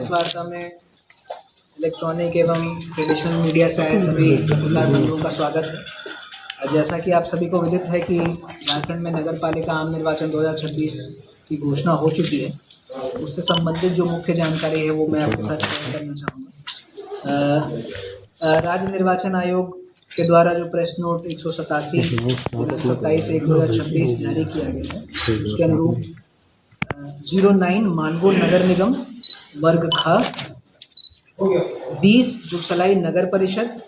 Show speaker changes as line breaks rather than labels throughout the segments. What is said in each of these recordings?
Press वार्ता में electronic एवं ट्रेडिशनल मीडिया से आए सभी पत्रकार बंधुओं का स्वागत है। जैसा कि आप सभी को विदित है कि झारखंड में नगर पालिका आम निर्वाचन 2026 की घोषणा हो चुकी है। उससे संबंधित जो मुख्य जानकारी है वो मैं आपके साथ शेयर करना चाहूँगा। राज्य निर्वाचन आयोग के द्वारा जो प्रेस नोट 127/27/2026 जारी किया गया है, उसके अनुरूप 09 मानगो नगर निगम वर्ग ख, 20 जुगसलाई नगर परिषद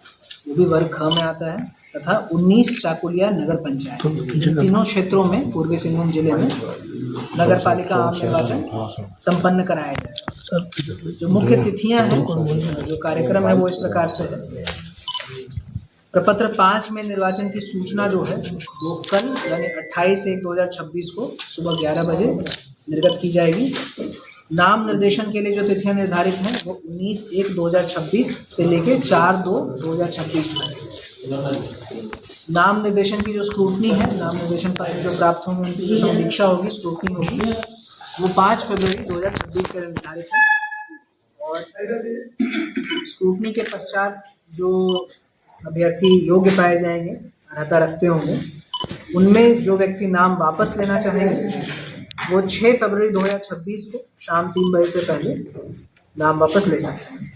वो भी वर्ग ख में आता है, तथा 19 चाकुलिया नगर पंचायत। इन तीनों क्षेत्रों में पूर्वी सिंहभूम जिले में नगर पालिका आम निर्वाचन संपन्न कराया गया। जो मुख्य तिथियां हैं, जो कार्यक्रम है वो इस प्रकार से है। प्रपत्र 5 में निर्वाचन की सूचना जो है वो कल यानी 28/1/2026 को सुबह 11 बजे निर्गत की जाएगी। नाम निर्देशन के लिए जो तिथियां निर्धारित हैं वो 19/1/2026 से लेकर 4/2/2026 तक। नाम निर्देशन की जो स्क्रूटनी है, नाम निर्देशन पत्र जो प्राप्त होंगे उनकी जो समीक्षा होगी, स्क्रूटनी होगी, वो 5 फरवरी 2026 के लिए निर्धारित है। और स्क्रूटनी के पश्चात जो अभ्यर्थी योग्य पाए जाएंगे, अर्हता रखते होंगे, उनमें जो व्यक्ति नाम वापस लेना चाहेंगे वो 6 फरवरी 2026 को शाम 3 बजे से पहले नाम वापस ले सकते हैं।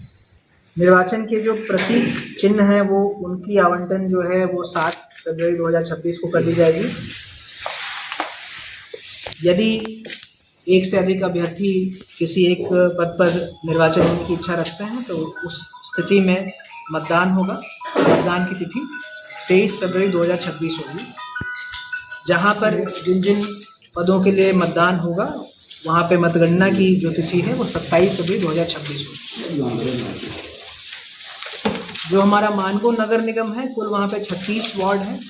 निर्वाचन के जो प्रतीक चिन्ह है वो उनकी आवंटन जो है वो 7 फरवरी 2026 को कर दी जाएगी। यदि एक से अधिक अभ्यर्थी किसी एक पद पर निर्वाचन होने की इच्छा रखते हैं तो उस स्थिति में मतदान होगा। मतदान की तिथि 23 फरवरी 2026 होगी। जहां पर जिन जिन पदों के लिए मतदान होगा वहां पे मतगणना की जो तिथि है वो 27 फरवरी 2026 होगी। जो हमारा मानगो नगर निगम है, कुल वहाँ पे 36 वार्ड हैं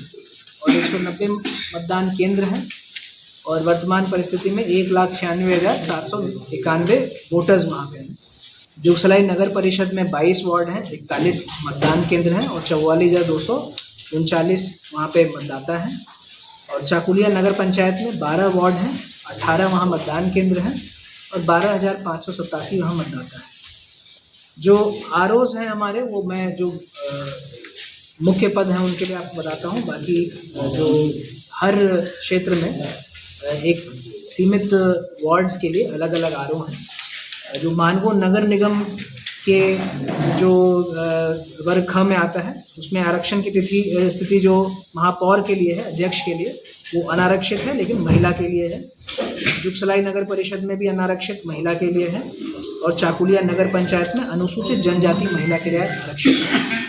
और 190 मतदान केंद्र हैं और वर्तमान परिस्थिति में 1,96,791 वोटर्स वहाँ पे हैं। जुगसलाई नगर परिषद में 22 वार्ड हैं, 41 मतदान केंद्र हैं और 44,239 वहाँ पे मतदाता हैं। और चाकुलिया नगर पंचायत में 12 वार्ड हैं, 18 वहाँ मतदान केंद्र हैं और 12,587 वहाँ मतदाता हैं। जो आरओज हैं हमारे, वो मैं जो मुख्य पद हैं उनके लिए आपको बताता हूँ। बाकी जो हर क्षेत्र में एक सीमित वार्ड्स के लिए अलग अलग आरओ हैं। जो मानगो नगर निगम के जो वर्ग ख में आता है उसमें आरक्षण की स्थिति जो महापौर के लिए है, अध्यक्ष के लिए, वो अनारक्षित है लेकिन महिला के लिए है। जुगसलाई नगर परिषद में भी अनारक्षित महिला के लिए है और चाकुलिया नगर पंचायत में अनुसूचित जनजाति महिला के लिए आरक्षित है।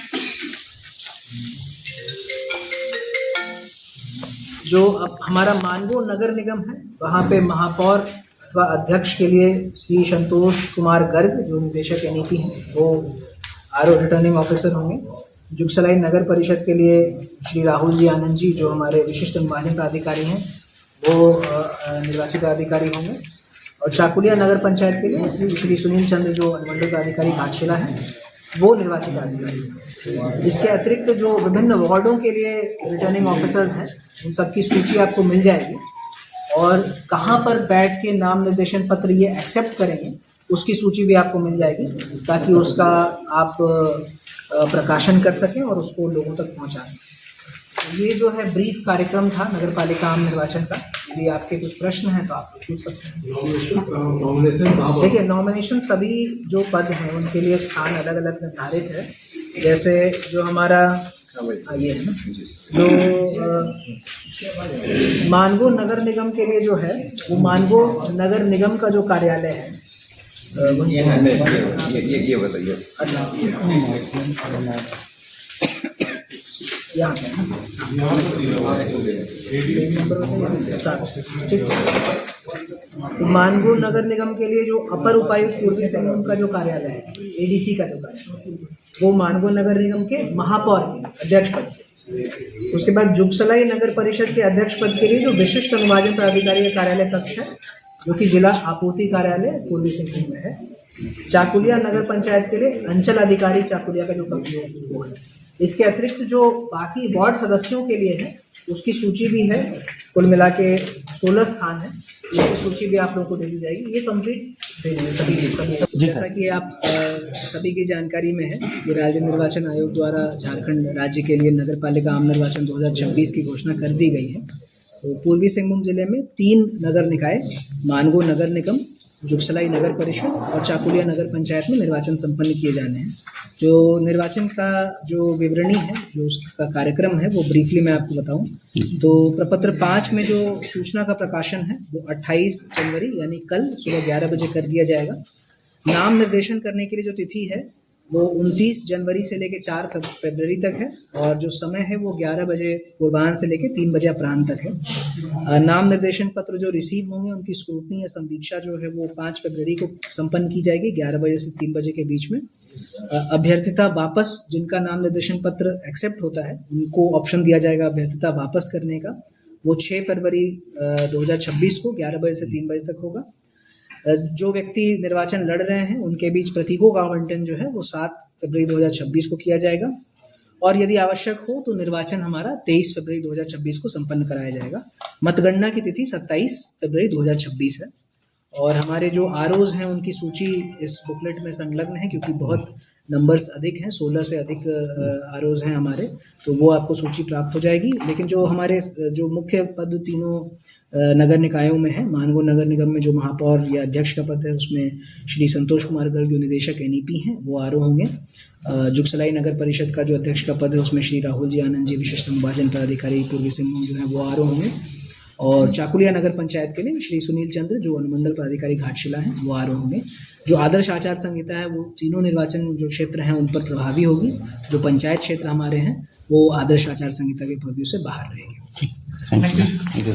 जो अब हमारा मानगो नगर निगम है वहाँ पे महापौर अथवा अध्यक्ष के लिए श्री संतोष कुमार गर्ग जो निदेशक NEP हैं वो आरओ रिटर्निंग ऑफिसर होंगे। जुगसलाई नगर परिषद के लिए श्री राहुल जी आनंद जी जो हमारे विशिष्ट निर्वाचन प्राधिकारी हैं वो निर्वाची प्राधिकारी होंगे। और चाकुलिया नगर पंचायत के लिए श्री सुनील चंद्र जो अनुमंडल प्राधिकारी घाटशिला हैं वो निर्वाची प्राधिकारी हैं। इसके अतिरिक्त जो विभिन्न वार्डों के लिए रिटर्निंग ऑफिसर्स हैं उन सबकी सूची आपको मिल जाएगी और कहाँ पर बैठ के नाम निर्देशन पत्र ये एक्सेप्ट करेंगे उसकी सूची भी आपको मिल जाएगी ताकि उसका आप प्रकाशन कर सकें और उसको लोगों तक पहुँचा सकें। ये जो है ब्रीफ कार्यक्रम था नगर पालिका आम निर्वाचन का। यदि आपके कुछ प्रश्न हैं तो आप पूछ सकते हैं। देखिए, नॉमिनेशन सभी जो पद हैं उनके लिए स्थान अलग अलग निर्धारित है। जैसे जो हमारा ये है ना, जो मानगो नगर निगम के लिए जो है वो मानगो नगर निगम का जो कार्यालय है ये बताइए। अच्छा, यहाँ ठीक। तो मानगो नगर निगम के लिए जो अपर उपायुक्त पूर्वी सिंहभूम का जो कार्यालय है, ADC का जो कार्यालय, वो मानगो नगर निगम के महापौर के अध्यक्ष पद के। उसके बाद जुगसलाई नगर परिषद के अध्यक्ष पद के लिए जो विशिष्ट अनुवादन प्राधिकारी का कार्यालय कक्ष है जो कि जिला आपूर्ति कार्यालय पूर्वी सिंहभूम में है। चाकुलिया नगर पंचायत के लिए अंचल अधिकारी चाकुलिया का जो कक्ष है वो है। इसके अतिरिक्त जो बाकी वार्ड सदस्यों के लिए है उसकी सूची भी है। कुल मिला के 16 स्थान है, इसकी सूची भी आप लोगों को दे दी जाएगी। ये कंप्लीट सभी जैसा कि आप सभी की जानकारी में है कि राज्य निर्वाचन आयोग द्वारा झारखंड राज्य के लिए नगर पालिका आम निर्वाचन 2026 की घोषणा कर दी गई है। तो पूर्वी सिंहभूम जिले में 3 नगर निकाय, मानगो नगर निगम, जुगसलाई नगर परिषद और चाकुलिया नगर पंचायत में निर्वाचन संपन्न किए जाने हैं। जो निर्वाचन का जो विवरणी है, जो उसका कार्यक्रम है, वो ब्रीफली मैं आपको बताऊं तो प्रपत्र 5 में जो सूचना का प्रकाशन है वो 28 जनवरी यानी कल सुबह 11 बजे कर दिया जाएगा। नाम निर्देशन करने के लिए जो तिथि है वो 29 जनवरी से लेकर 4 फरवरी तक है और जो समय है वो 11 बजे पूर्वाह्न से लेकर 3 बजे अपराह्न तक है। नाम निर्देशन पत्र जो रिसीव होंगे उनकी स्क्रूटनी या संवीक्षा जो है वो 5 फरवरी को संपन्न की जाएगी 11 बजे से 3 बजे के बीच में। अभ्यर्थिता वापस, जिनका नाम निर्देशन पत्र एक्सेप्ट होता है उनको ऑप्शन दिया जाएगा अभ्यर्थिता वापस करने का, वो 6 फरवरी 2026 को 11 बजे से 3 बजे तक होगा। जो व्यक्ति निर्वाचन लड़ रहे हैं उनके बीच प्रतीकों का आवंटन जो है वो 7 फरवरी 2026 को किया जाएगा और यदि आवश्यक हो तो निर्वाचन हमारा 23 फरवरी 2026 को संपन्न कराया जाएगा। मतगणना की तिथि 27 फरवरी 2026 है और हमारे जो आरओज हैं उनकी सूची इस बुकलेट में संलग्न है क्योंकि बहुत नंबर्स अधिक हैं, 16 से अधिक आरओज हैं हमारे, तो वो आपको सूची प्राप्त हो जाएगी। लेकिन जो हमारे जो मुख्य पद तीनों नगर निकायों में है, मानगो नगर निगम में जो महापौर या अध्यक्ष का पद है उसमें श्री संतोष कुमार गर्ग जो निदेशक एनईपी हैं वो आरओ होंगे। जुगसलाई नगर परिषद का जो अध्यक्ष का पद है उसमें श्री राहुल जी आनंद जी विशिष्ट विभाजन पदाधिकारी पूर्वी सिंहभूम जो है वो आरओ होंगे और चाकुलिया नगर पंचायत के लिए श्री सुनील चंद्र जो अनुमंडल पदाधिकारी घाटशिला हैं वो आरओ होंगे। जो आदर्श आचार संहिता है वो तीनों निर्वाचन जो क्षेत्र हैं उन पर प्रभावी होगी। जो पंचायत क्षेत्र हमारे हैं वो आदर्श आचार संहिता के पर्व्यू से बाहर रहेंगे।
Thank you.